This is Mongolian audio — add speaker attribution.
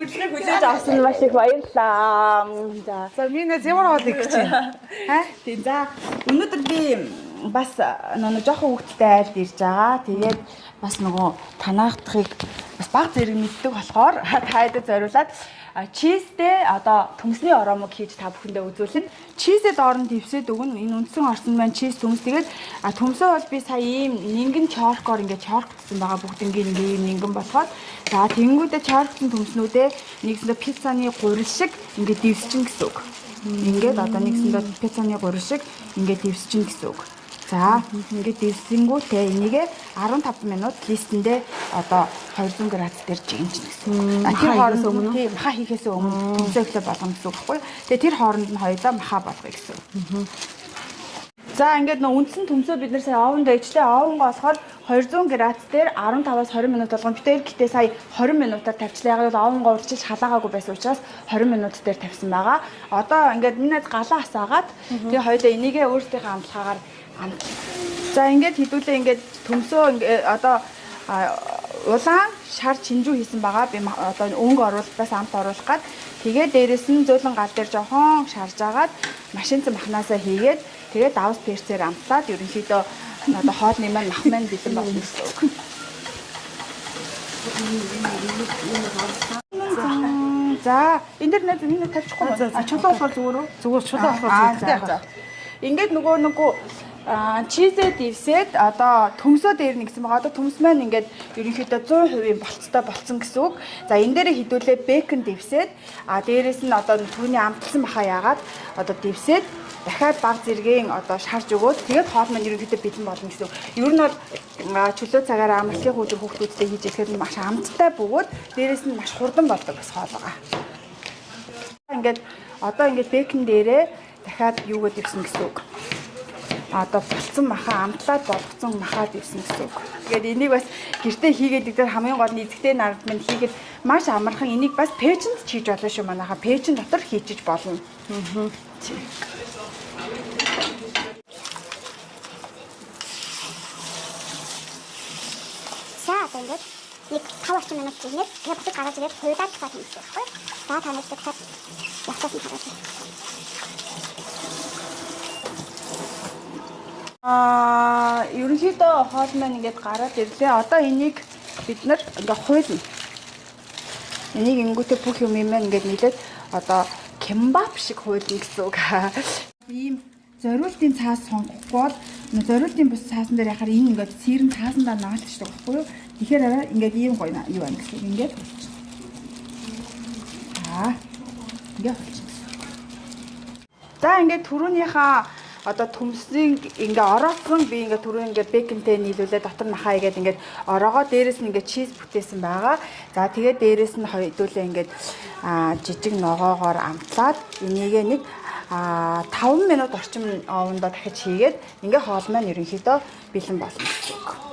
Speaker 1: Хэмжлэг хүлээж авсан маш их баярлалаа.
Speaker 2: За минь зэмэр хоол их чинь.
Speaker 1: Тийм за өнөөдөр би бас нөгөө жоохон хөвгөлтэй айлд ирж байгаа. Тэгээд бас нөгөө танахдахыг бас баг зэрэг мэддэг болохоор тайдад зориулаад чизтэй одоо төмсний оромог хийж та бүхэндээ үзүүлэн. Чизэд орон твсэд өгнө. Энэ үндсэн орсон маань чиз төмс. Тэгээд төмсөө бол би сая ийм нингэн чоркоор ингээд чоркдсан байгаа бүгднгийн ийм нингэн болоход за тэнгүүдээ чоркдсан төмснүүдээ нэгсэндээ пиццаны гурил шиг ингээд дивсчин гэсэн үг. Ингээд одоо нэгсэндээ пиццаны гурил шиг ингээд дивсчин гэсэн үг. За ингээд дивсэнгүүтээ энийгээ 15 минут листэндээ одоо 200 градус дээр жигэнч гэсэн. Тэр хооронд өмнө тийм маха хийхээс өмнө төмсөглөө болгоно гэсэн үг байхгүй. Тэгээ тэр хооронд нь хоёулаа маха болгоё гэсэн. За ингээд нөө үндсэн төмсөө бид нар сая овонд ээжлээ. Овонгоо болохоор 200 градус дээр 15-аас 20 минут болгоно. Битээр гэтээ сая 20 минутаар тавьчлаа. Яг л овонгоо урчилж халаагагүй байсан учраас 20 минут дээр тавьсан байгаа. Одоо ингээд минийд галаа асаагаад тэгээ хоёулаа энийгээ өөртөөхөө амтлагаар за ингээд хідүүлээ ингээд төмсөө одоо улаан шар чинжүү хийсэн байгаа. Би одоо өнгө оруулалтаас амт оруулах гад тэгээ дээрэс нь зөөлөн гал дээр жоохон шарж агаад машинцэн махнаасаа хийгээд тэгээ давс перцээр амтлаад ерөнхийдөө одоо хоолны маань мах маань бэлэн болно гэсэн үг. За энэ дэр нэг минут тавьчихгүй.
Speaker 2: Чулуу болохоор зүгээр үү? Зүгээр чулуу болохоор зүгээр.
Speaker 1: Ингээд нөгөө чизээ дивсэд одоо төмсөө дээр нэгсэн байгаа. Одоо төмс маань ингээд ерөнхийдөө 100% болцтой болсон гэсэн үг. За энэ дээрээ хідүүлээ бэкон дивсэд дээрээс нь одоо түүний амтсан баха яагаад одоо дивсэд дахиад баг зэргийн одоо шарж өгөөд тэгээд хоол маань ерөнхийдөө бэлэн болно гэсэн үг. Ер нь бол чөлөө цагаараа амралтын хүүдэр хүүхдүүдтэй хийж ирэхэд маш амттай бөгөөд дээрээс нь маш хурдан болдог бас хоол байгаа. Ингээд одоо ингээд бэкон дээрээ дахиад юугээд ирсэн гэсэн үг. Одоо болцсон маха амтлаад болгоцсон махаад ирсэн гэсэн үг. Тэгээд энийг бас гэртээ хийгээд игдэр хамгийн гол нь эзэгтэй нард минь хийгээд маш амархан энийг бас пэйжэнд хийж болно шүү манайха. Пэйжэн дотор хийчих болно.
Speaker 3: За тэгээд нэг 5 минут чигээр тэгээд бүхэл гараад ирээд хуйлаад цаад юм байна. За танаас дахиад явцаас нь хараад.
Speaker 1: Ерөнхийдөө хоол маань ингээд гараад ирлээ. Одоо энийг бид нар ингээд хуйлна. Энийг ингүүтээ бүх юм маань ингээд нийлээд одоо кембап шиг хуйлна гэсэн үг. Ийм зориултын цаас сонгохгүй бол зориултын бус цаасан дээр яхаар энэ ингээд сэрэн цаасандаа наалтчихдаг байхгүй юу? Тэгэхээр ингээд ийм гоё юу байна гэсэн. Ингээд хуйлчих. Ингээд хуйлчих. За ингээд түрүүнийхээ одоо төмсийг ингээ ороодсон би ингээ түрүү ингээ бэконтэй нийлүүлээ дотор махаа игээд ингээ ороогоо дээрэс нь ингээ чиз бүтээсэн байгаа. За тэгээд дээрэс нь хоёулаа ингээ жижиг ногоогоор амтлаад энийгээ нэг 5 минут орчим овондоо дахиж хийгээд ингээ хоол маань ерөнхийдөө бэлэн болно гэсэн үг.